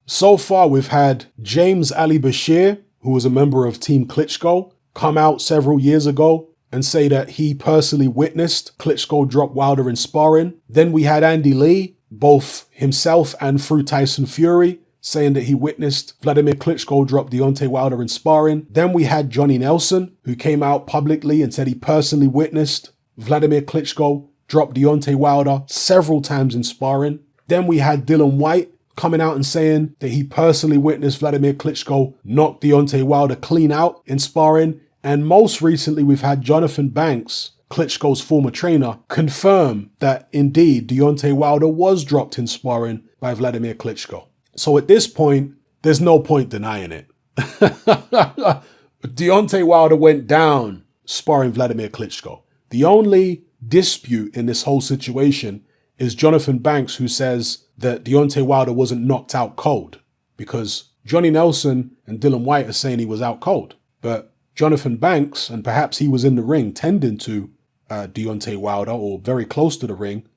So far, we've had James Ali Bashir, who was a member of Team Klitschko, come out several years ago and say that he personally witnessed Klitschko drop Wilder in sparring. Then we had Andy Lee, both himself and through Tyson Fury, saying that he witnessed Wladimir Klitschko drop Deontay Wilder in sparring. Then we had Johnny Nelson, who came out publicly and said he personally witnessed Wladimir Klitschko drop Deontay Wilder several times in sparring. Then we had Dylan White coming out and saying that he personally witnessed Wladimir Klitschko knock Deontay Wilder clean out in sparring. And most recently, we've had Jonathan Banks, Klitschko's former trainer, confirm that indeed Deontay Wilder was dropped in sparring by Wladimir Klitschko. So at this point, there's no point denying it. Deontay Wilder went down sparring Wladimir Klitschko. The only dispute in this whole situation is Jonathan Banks, who says that Deontay Wilder wasn't knocked out cold, because Johnny Nelson and Dylan White are saying he was out cold. But Jonathan Banks, and perhaps he was in the ring tending to Deontay Wilder, or very close to the ring,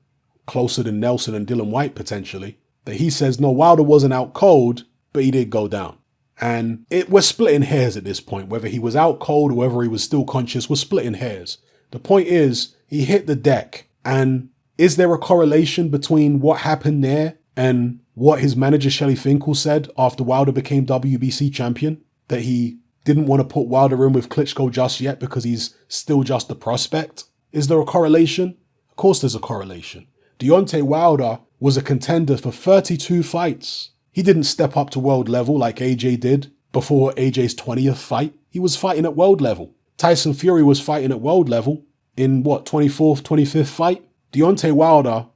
closer than Nelson and Dylan White potentially, that he says, no, Wilder wasn't out cold, but he did go down. And we're splitting hairs at this point. Whether he was out cold or whether he was still conscious, we're splitting hairs. The point is, he hit the deck. And is there a correlation between what happened there and what his manager Shelley Finkel said after Wilder became WBC champion? That he didn't want to put Wilder in with Klitschko just yet because he's still just a prospect? Is there a correlation? Of course there's a correlation. Deontay Wilder was a contender for 32 fights. He didn't step up to world level like AJ did before AJ's 20th fight. He was fighting at world level. Tyson Fury was fighting at world level in 24th, 25th fight? Deontay Wilder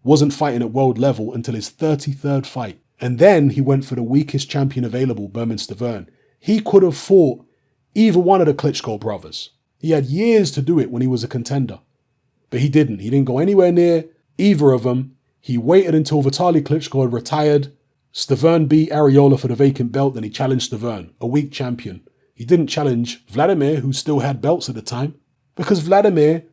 wasn't fighting at world level until his 33rd fight. And then he went for the weakest champion available, Bermane Stiverne. He could have fought either one of the Klitschko brothers. He had years to do it when he was a contender. But he didn't. He didn't go anywhere near either of them. He waited until Vitaly Klitschko had retired. Stiverne beat Areola for the vacant belt, then he challenged Stiverne, a weak champion. He didn't challenge Wladimir, who still had belts at the time, because Wladimir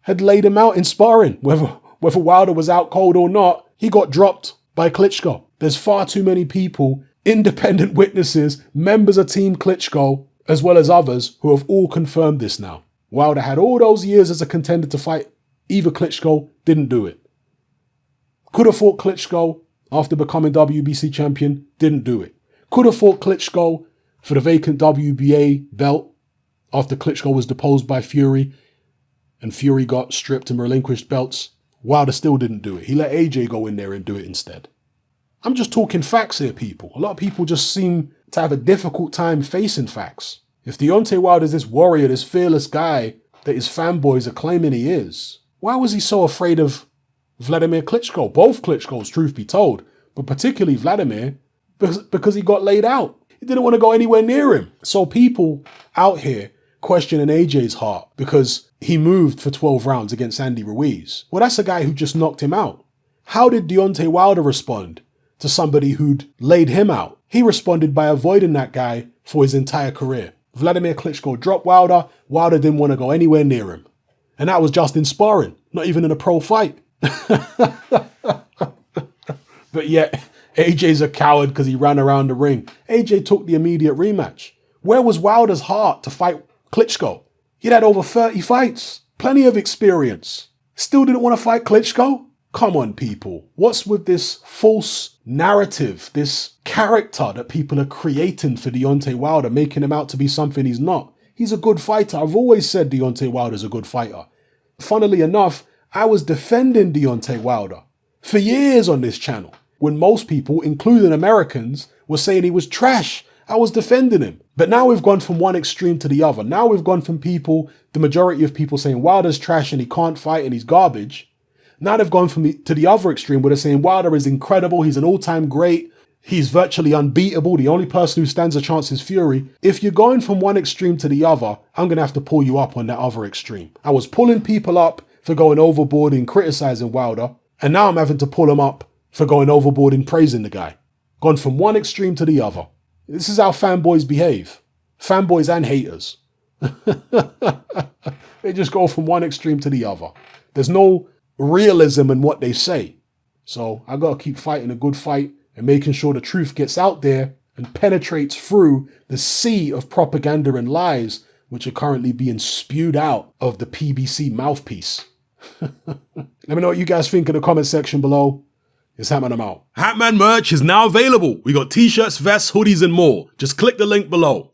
had laid him out in sparring. Whether Wilder was out cold or not, he got dropped by Klitschko. There's far too many people, independent witnesses, members of Team Klitschko, as well as others, who have all confirmed this now. Wilder had all those years as a contender to fight either Klitschko, didn't do it. Could have fought Klitschko after becoming WBC champion, didn't do it. Could have fought Klitschko for the vacant WBA belt after Klitschko was deposed by Fury and Fury got stripped and relinquished belts. Wilder still didn't do it. He let AJ go in there and do it instead. I'm just talking facts here, people. A lot of people just seem to have a difficult time facing facts. If Deontay Wilder is this warrior, this fearless guy that his fanboys are claiming he is, why was he so afraid of Wladimir Klitschko? Both Klitschkos, truth be told, but particularly Wladimir, because he got laid out. He didn't want to go anywhere near him. So people out here questioning AJ's heart because he moved for 12 rounds against Andy Ruiz. Well, that's a guy who just knocked him out. How did Deontay Wilder respond to somebody who'd laid him out? He responded by avoiding that guy for his entire career. Wladimir Klitschko dropped Wilder. Wilder didn't want to go anywhere near him. And that was just in sparring, not even in a pro fight. But yet, AJ's a coward because he ran around the ring. AJ took the immediate rematch. Where was Wilder's heart to fight Klitschko? He'd had over 30 fights, plenty of experience. Still didn't want to fight Klitschko? Come on, people. What's with this false narrative, this character that people are creating for Deontay Wilder, making him out to be something he's not? He's a good fighter. I've always said Deontay Wilder's a good fighter. Funnily enough, I was defending Deontay Wilder for years on this channel. When most people, including Americans, were saying he was trash, I was defending him. But now we've gone from one extreme to the other. Now we've gone from people, the majority of people saying Wilder's trash and he can't fight and he's garbage. Now they've gone to the other extreme where they're saying Wilder is incredible, he's an all-time great, he's virtually unbeatable, the only person who stands a chance is Fury. If you're going from one extreme to the other, I'm going to have to pull you up on that other extreme. I was pulling people up for going overboard in criticizing Wilder, and now I'm having to pull them up for going overboard in praising the guy. Gone from one extreme to the other. This is how fanboys behave. Fanboys and haters. They just go from one extreme to the other. There's no realism in what they say. So I got to keep fighting a good fight and making sure the truth gets out there and penetrates through the sea of propaganda and lies which are currently being spewed out of the PBC mouthpiece. Let me know what you guys think in the comment section below. It's Hatman, I'm out. Hatman merch is now available. We got t-shirts, vests, hoodies, and more. Just click the link below.